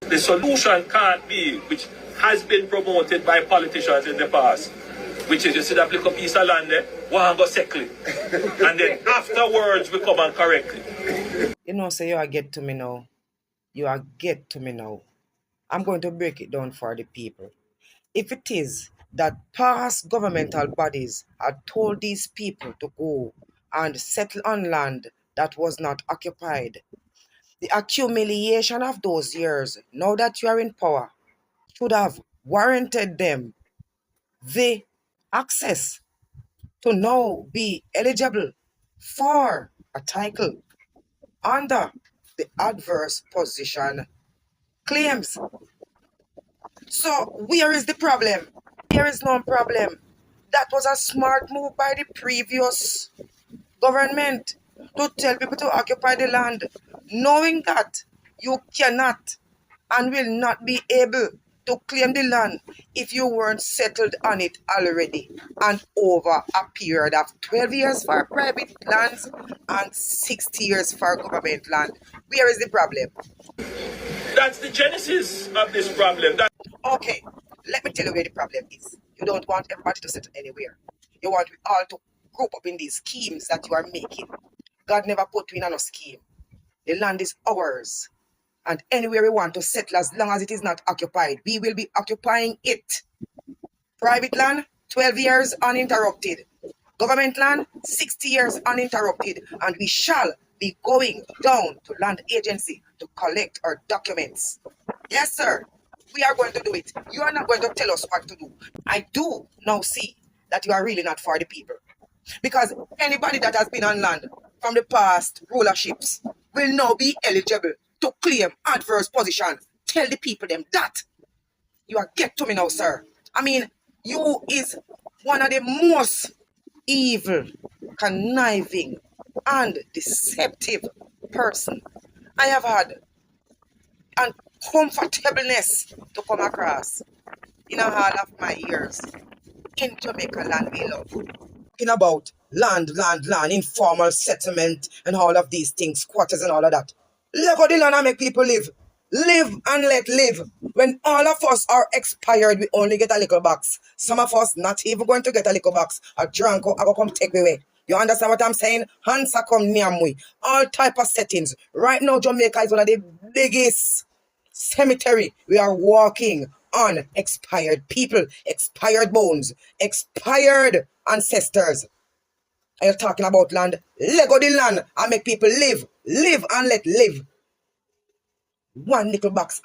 The solution can't be, which has been promoted by politicians in the past, which is you see that little piece of land there, one go settle it. And then afterwards we come and correct it. You know, say you are get to me now. You are get to me now. I'm going to break it down for the people. If it is that past governmental bodies had told these people to go and settle on land that was not occupied, the accumulation of those years, now that you are in power, should have warranted them the access to now be eligible for a title under the adverse possession claims. So where is the problem? There is no problem. That was a smart move by the previous government to tell people to occupy the land, knowing that you cannot and will not be able to claim the land if you weren't settled on it already and over a period of 12 years for private lands and 60 years for government land. Where is the problem? That's the genesis of this problem. Okay, let me tell you where the problem is. You don't want everybody to settle anywhere. You want all to group up in these schemes that you are making. God never put you in a scheme. The land is ours. And anywhere we want to settle, as long as it is not occupied, we will be occupying it. Private land, 12 years uninterrupted. Government land, 60 years uninterrupted. And we shall be going down to land agency to collect our documents. Yes, sir. We are going to do it. You are not going to tell us what to do. I do now see that you are really not for the people. Because anybody that has been on land from the past rulerships will now be eligible to claim adverse possession. Tell the people them that. You are get to me now, sir. I mean, you is one of the most evil, conniving, and deceptive person I have had uncomfortableness to come across in all of my years in Jamaica land we love. Talking about land, informal settlement and all of these things, squatters and all of that. Let go the land and make people live. Live and let live. When all of us are expired, we only get a little box. Some of us not even going to get a little box. A drunk or I go come take me away. You understand what I'm saying? Hands are come near me. All type of settings. Right now, Jamaica is one of the biggest cemetery. We are walking on expired people, expired bones, expired ancestors. Are you talking about land? Let go the land and make people live. Live and let live. One little box